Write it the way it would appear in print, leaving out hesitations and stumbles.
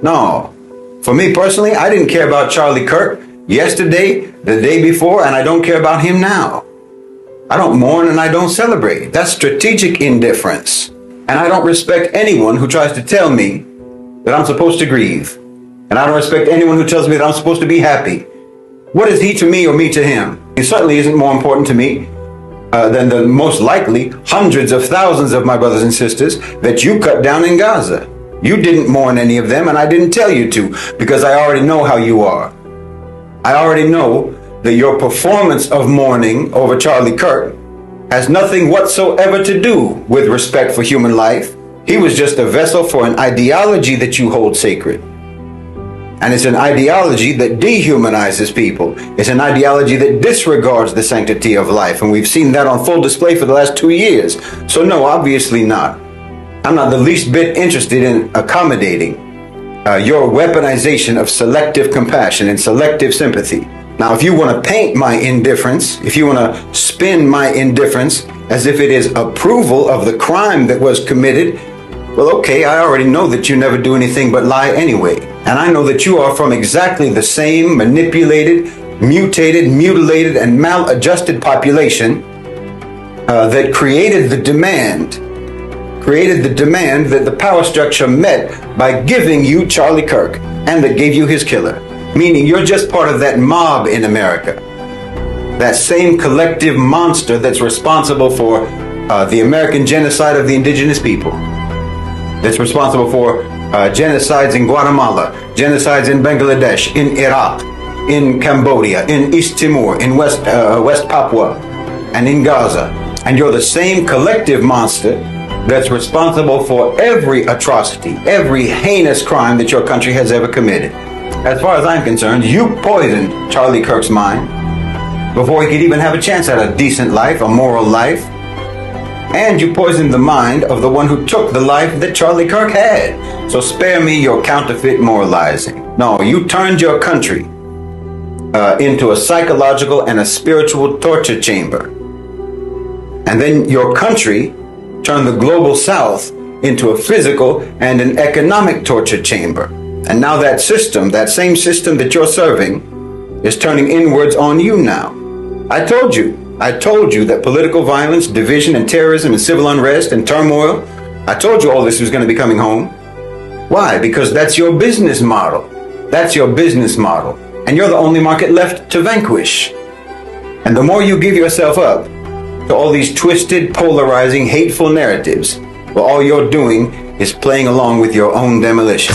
No. For me personally, I didn't care about Charlie Kirk yesterday, the day before, and I don't care about him now. I don't mourn and I don't celebrate. That's strategic indifference. And I don't respect anyone who tries to tell me that I'm supposed to grieve. And I don't respect anyone who tells me that I'm supposed to be happy. What is he to me or me to him? He certainly isn't more important to me than the most likely hundreds of thousands of my brothers and sisters that you cut down in Gaza. You didn't mourn any of them, and I didn't tell you to, because I already know how you are. I already know that your performance of mourning over Charlie Kirk has nothing whatsoever to do with respect for human life. He was just a vessel for an ideology that you hold sacred. And it's an ideology that dehumanizes people. It's an ideology that disregards the sanctity of life. And we've seen that on full display for the last 2 years. So no, obviously not. I'm not the least bit interested in accommodating your weaponization of selective compassion and selective sympathy. Now, if you want to paint my indifference, if you want to spin my indifference as if it is approval of the crime that was committed, well, okay, I already know that you never do anything but lie anyway. And I know that you are from exactly the same manipulated, mutated, mutilated, and maladjusted population that created the demand that the power structure met by giving you Charlie Kirk, and that gave you his killer. Meaning you're just part of that mob in America. That same collective monster that's responsible for the American genocide of the indigenous people. That's responsible for genocides in Guatemala, genocides in Bangladesh, in Iraq, in Cambodia, in East Timor, in West Papua, and in Gaza. And you're the same collective monster that's responsible for every atrocity, every heinous crime that your country has ever committed. As far as I'm concerned, you poisoned Charlie Kirk's mind before he could even have a chance at a decent life, a moral life. And you poisoned the mind of the one who took the life that Charlie Kirk had. So spare me your counterfeit moralizing. No, you turned your country into a psychological and a spiritual torture chamber. And then your country turned the global south into a physical and an economic torture chamber. And now that system, that same system that you're serving, is turning inwards on you now. I told you that political violence, division, and terrorism, and civil unrest, and turmoil, I told you all this was going to be coming home. Why? Because that's your business model. That's your business model. And you're the only market left to vanquish. And the more you give yourself up to all these twisted, polarizing, hateful narratives, well, all you're doing is playing along with your own demolition.